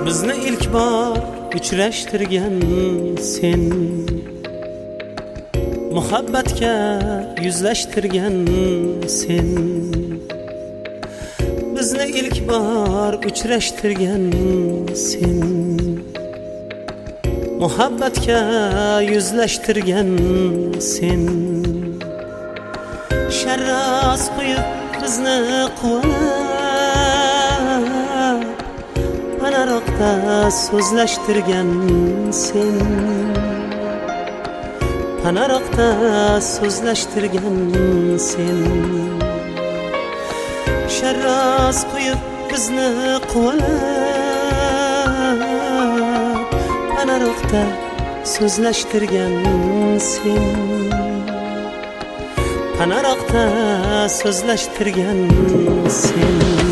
Bizni ilk bor uchrashtirgan sen, muhabbatga yuzlashtirgan sen. Bizni ilk bor uchrashtirgan sen, muhabbatga yuzlashtirgan sen. Sharros qo'yib bizni quvonab, panaroqda so'zlashtirgan sen, panaroqda so'zlashtirgan sen. Sharros qo'yib bizni quvonab, panaroqda so'zlashtirgan sen, panaroqda so'zlashtirgan sen.